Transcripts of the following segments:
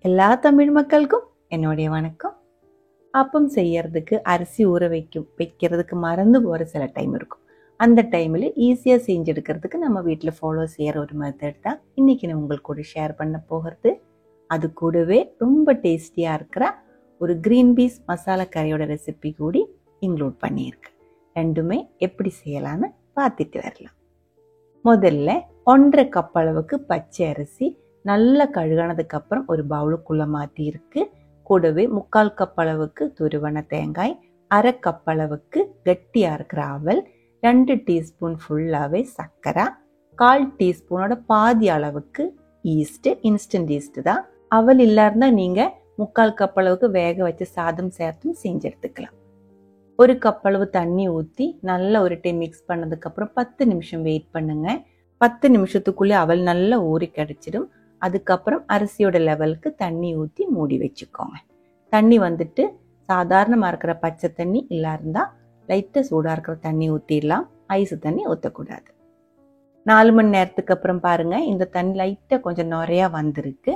எல்லா தமிழ் மக்களுக்கும் என்னுடைய வணக்கம். அப்பம் செய்யறதுக்கு அரிசி ஊற வைக்கிறதுக்கு மறந்து போகிற சில டைம் இருக்கும். அந்த டைமில் ஈஸியாக செஞ்செடுக்கிறதுக்கு நம்ம வீட்டில் ஃபாலோ செய்கிற ஒரு மெத்தட் தான் இன்றைக்கி நான் உங்களுக்கு கூட ஷேர் பண்ண போகிறது. அது கூடவே ரொம்ப டேஸ்டியாக இருக்கிற ஒரு க்ரீன் பீஸ் மசாலா கறியோட ரெசிபி கூடி இன்க்ளூட் பண்ணியிருக்கு. ரெண்டுமே எப்படி செய்யலான்னு பார்த்துட்டு வரலாம். முதல்ல 1.5 கப் அளவுக்கு பச்சை அரிசி நல்லா கழுகானதுக்கு அப்புறம் ஒரு பவுலுக்குள்ள மாற்றி இருக்கு. கூடவே 3/4 கப் அளவுக்கு துருவன தேங்காய், 1/2 கப் அளவுக்கு கட்டியா இருக்கிற அவல், 2 டீஸ்பூன் ஃபுல்லாவே சர்க்கரை, 1/4 டீஸ்பூனோட பாதி அளவுக்கு ஈஸ்ட், இன்ஸ்டன்ட் ஈஸ்ட் தான். அவல் இல்லாருந்தா நீங்க 3/4 கப் அளவுக்கு வேக வச்சு சாதம் சேர்த்தும் செஞ்சு எடுத்துக்கலாம். 1 கப் அளவு தண்ணி ஊற்றி நல்லா ஒரு டைம் மிக்ஸ் பண்ணதுக்கு அப்புறம் 10 நிமிஷம் வெயிட் பண்ணுங்க. 10 நிமிஷத்துக்குள்ளே அவல் நல்லா ஊறி கிடைச்சிடும். அதுக்கப்புறம் அரிசியோட லெவலுக்கு தண்ணி ஊற்றி மூடி வச்சுக்கோங்க. தண்ணி வந்துட்டு சாதாரணமாக இருக்கிற பச்சை தண்ணி இல்லை இருந்தால் லைட்டாக சூடாக இருக்கிற தண்ணி ஊற்றிடலாம். ஐஸ் தண்ணி ஊற்றக்கூடாது. 4 மணி நேரத்துக்கு அப்புறம் பாருங்க, இந்த தண்ணி லைட்டாக கொஞ்சம் நிறையா வந்திருக்கு.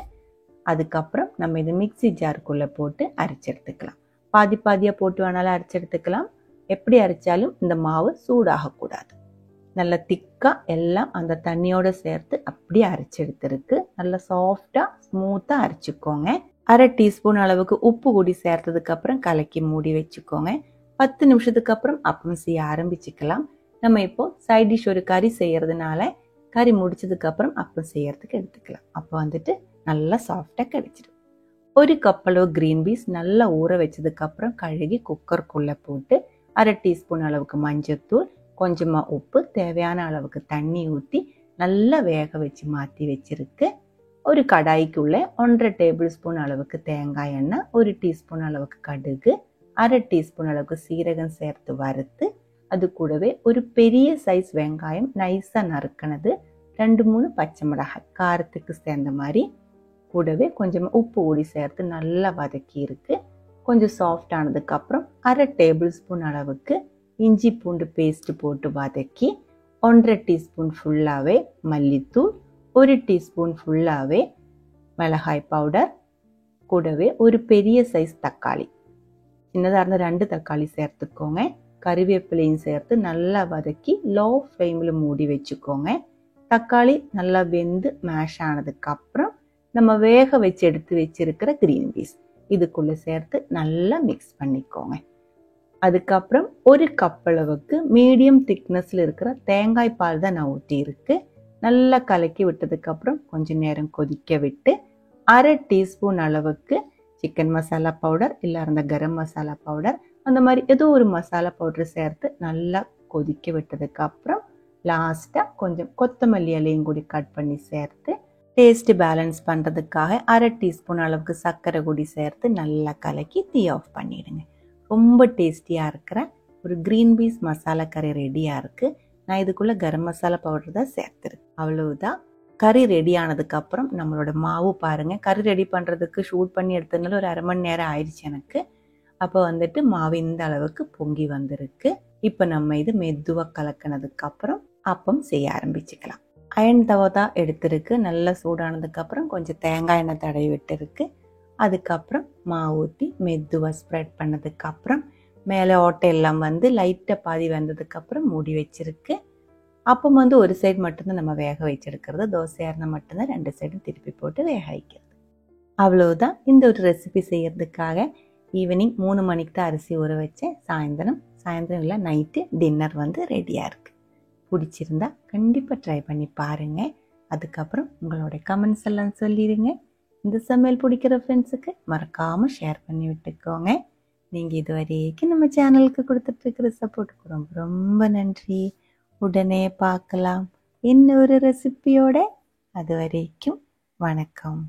அதுக்கப்புறம் நம்ம இது மிக்சி ஜாருக்குள்ளே போட்டு அரைச்சி எடுத்துக்கலாம். பாதி பாதியாக போட்டு வேணாலும் அரைச்சி எடுத்துக்கலாம். எப்படி அரைச்சாலும் இந்த மாவு சூடாகக்கூடாது. நல்ல திக்காக எல்லாம் அந்த தண்ணியோடு சேர்த்து அப்படியே அரைச்சி எடுத்துருக்கு. நல்லா சாஃப்டாக ஸ்மூத்தாக அரைச்சிக்கோங்க. 1/2 டீஸ்பூன் அளவுக்கு உப்பு கூடி சேர்த்ததுக்கு அப்புறம் கலக்கி மூடி வச்சுக்கோங்க. 10 நிமிஷத்துக்கு அப்புறம் அப்பம் செய்ய ஆரம்பிச்சுக்கலாம். நம்ம இப்போ சைட் டிஷ் ஒரு கறி செய்யறதுனால கறி முடிச்சதுக்கு அப்புறம் அப்பம் செய்யறதுக்கு எடுத்துக்கலாம். அப்போ வந்துட்டு நல்லா சாஃப்டாக கிடைச்சிடும். 1 கப் அளவு கிரீன் பீஸ் நல்லா ஊற வச்சதுக்கு அப்புறம் கழுகி குக்கருக்குள்ளே போட்டு 1/2 டீஸ்பூன் அளவுக்கு மஞ்சள்தூள், கொஞ்சமாக உப்பு, தேவையான அளவுக்கு தண்ணி ஊற்றி நல்லா வேக வச்சு மாற்றி வச்சிருக்கு. ஒரு கடாய்க்குள்ளே 1.5 டேபிள் ஸ்பூன் அளவுக்கு தேங்காய் எண்ணெய், 1 டீஸ்பூன் அளவுக்கு கடுகு, 1/2 டீஸ்பூன் அளவுக்கு சீரகம் சேர்த்து வறுத்து, அது கூடவே ஒரு பெரிய சைஸ் வெங்காயம் நைஸாக நறுக்கினது, 2-3 பச்சை மிளகாய் காரத்துக்கு சேர்ந்த மாதிரி, கூடவே கொஞ்சமாக உப்பு ஊடி சேர்த்து நல்லா வதக்கி இருக்கு. கொஞ்சம் சாஃப்ட் ஆனதுக்கு அப்புறம் 1/2 டேபிள் ஸ்பூன் அளவுக்கு இஞ்சி பூண்டு பேஸ்ட் போட்டு வதக்கி 1.5 டீஸ்பூன் ஃபுல்லாகவே மல்லித்தூள், 1 டீஸ்பூன் ஃபுல்லாகவே மிளகாய் பவுடர், கூடவே ஒரு பெரிய சைஸ் தக்காளி, சின்னதாக இருந்த 2 தக்காளி சேர்த்துக்கோங்க. கறிவேப்பிலையும் சேர்த்து நல்லா வதக்கி லோ ஃப்ளேமில் மூடி வச்சுக்கோங்க. தக்காளி நல்லா வெந்து மேஷ் ஆனதுக்கு அப்புறம் நம்ம வேக வச்சு எடுத்து வச்சிருக்கிற கிரீன் பீஸ் இதுக்குள்ளே சேர்த்து நல்லா மிக்ஸ் பண்ணிக்கோங்க. அதுக்கப்புறம் 1 கப் அளவுக்கு மீடியம் திக்னஸில் இருக்கிற தேங்காய் பால் தான் நான் ஊற்றி இருக்கு. நல்லா கலக்கி விட்டதுக்கு அப்புறம் கொஞ்சம் நேரம் கொதிக்க விட்டு 1/2 டீஸ்பூன் அளவுக்கு சிக்கன் மசாலா பவுடர் இல்லை அந்த கரம் மசாலா பவுடர், அந்த மாதிரி ஏதோ ஒரு மசாலா பவுடர் சேர்த்து நல்லா கொதிக்க விட்டதுக்கு அப்புறம் லாஸ்ட்டாக கொஞ்சம் கொத்தமல்லி இலையும் கூடி கட் பண்ணி சேர்த்து டேஸ்ட் பேலன்ஸ் பண்ணுறதுக்காக 1/2 டீஸ்பூன் அளவுக்கு சர்க்கரை கூடி சேர்த்து நல்லா கலக்கி தீ ஆஃப் பண்ணிடுங்க. ரொம்ப டேஸ்டியாக இருக்கிற ஒரு க்ரீன் பீஸ் மசாலா கறி ரெடியாக இருக்குது. நான் இதுக்குள்ளே கரம் மசாலா பவுடர் தான் சேர்த்துருக்கேன். அவ்வளவுதான். கறி ரெடி ஆனதுக்கப்புறம் நம்மளோட மாவு பாருங்கள். கறி ரெடி பண்ணுறதுக்கு ஷூட் பண்ணி எடுத்ததுனால ஒரு 1/2 மணி நேரம் ஆயிடுச்சு எனக்கு. அப்போ வந்துட்டு மாவு இந்த அளவுக்கு பொங்கி வந்திருக்கு. இப்போ நம்ம இது மெதுவாக கலக்கினதுக்கப்புறம் அப்பம் செய்ய ஆரம்பிச்சுக்கலாம். அயன் தவா தான் எடுத்துருக்கு. நல்லா சூடானதுக்கப்புறம் கொஞ்சம் தேங்காய் எண்ணெய் தடவி விட்டுருக்கு. அதுக்கப்புறம் மாவு ஊற்றி மெதுவாக ஸ்ப்ரெட் பண்ணதுக்கப்புறம் மேலே ஓட்டை எல்லாம் வந்து லைட்டாக பாதி வந்ததுக்கப்புறம் மூடி வச்சிருக்கு. அப்பம் வந்து ஒரு சைடு மட்டும்தான் நம்ம வேக வச்செடுக்கிறது. தோசையாக இருந்தால் மட்டும்தான் 2 சைடும் திருப்பி போட்டு வேக வைக்கிறது. அவ்வளோதான். இந்த ஒரு ரெசிபி செய்யறதுக்காக ஈவினிங் 3 மணிக்கு தான் அரிசி ஊற வச்சேன். சாயந்தரம் இல்லை நைட்டு டின்னர் வந்து ரெடியாக இருக்குது. பிடிச்சிருந்தா கண்டிப்பாக ட்ரை பண்ணி பாருங்கள். அதுக்கப்புறம் உங்களோட கமெண்ட்ஸ் எல்லாம் சொல்லிடுங்க. இந்த சமையல் பிடிக்கிற ஃப்ரெண்ட்ஸுக்கு மறக்காமல் ஷேர் பண்ணி விட்டுக்கோங்க. நீங்கள் இது வரைக்கும் நம்ம சேனலுக்கு கொடுத்துட்ருக்கிற சப்போர்ட்டுக்கு ரொம்ப ரொம்ப நன்றி. உடனே பார்க்கலாம் இன்னொரு ரெசிபியோட. அது வரைக்கும் வணக்கம்.